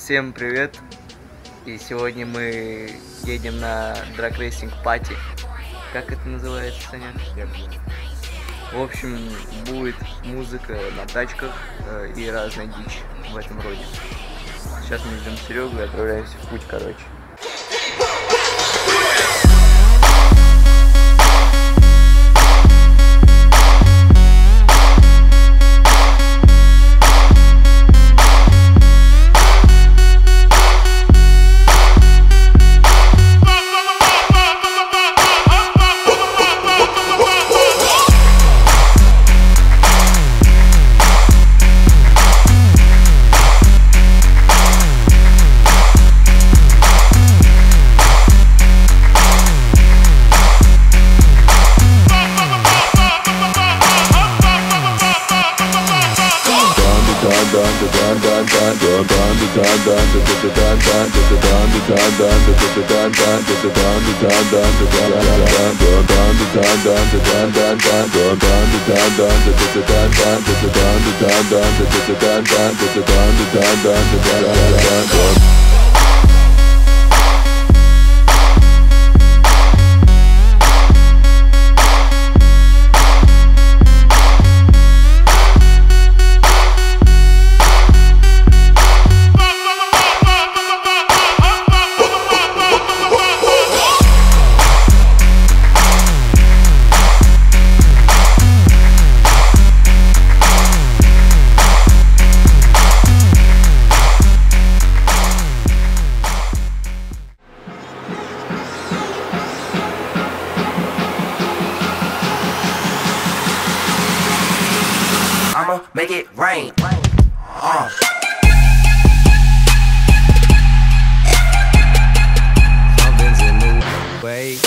Всем привет! И сегодня мы едем на драг-рейсинг пати. Как это называется, Саня? В общем, будет музыка на тачках и разная дичь в этом роде. Сейчас мы ждем Серегу и отправляемся в путь, короче. Make it rain. Something's a new way.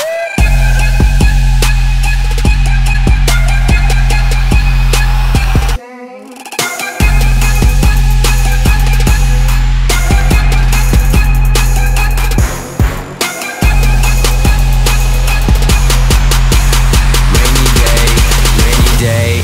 Rainy day.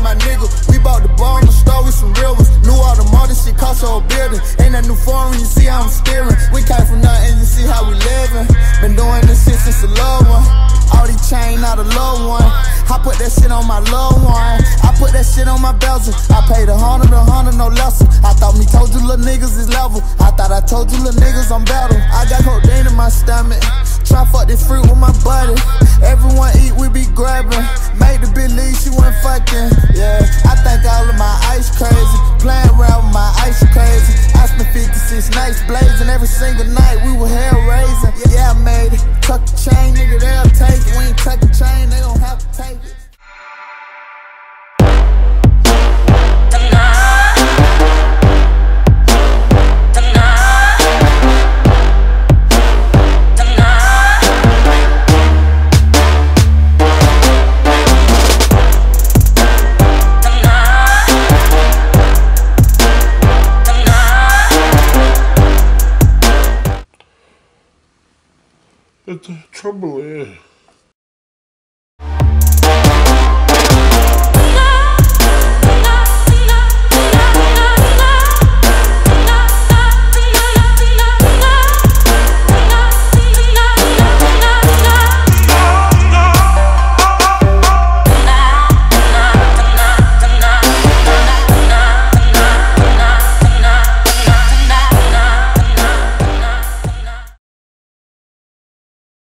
My nigga, we bought the ball in the store with some real ones. Knew all the more, this shit cost a whole building. Ain't that new foreign, you see how I'm steering. We came from nothing, you see how we living. Been doing this shit since a loved one. All these chain, not a loved one. I put that shit on my loved one. I put that shit on my Belgian. I paid a hundred, no lesson. I thought me told you little niggas is level. I thought I told you little niggas I'm better. I got codeine in my stomach. Try fuck this fruit with my buddy. Everyone eat, we be grabbing. Made the believe she wasn't fucking. Yeah, I think all of my ice crazy. Playing around with my ice crazy. I spent 56 nights blazing. Every single night we were hell raising. Yeah, I made it. Tuck the chain, nigga, they'll take it. We ain't tuck the chain, they gon' have to take it. The trouble is,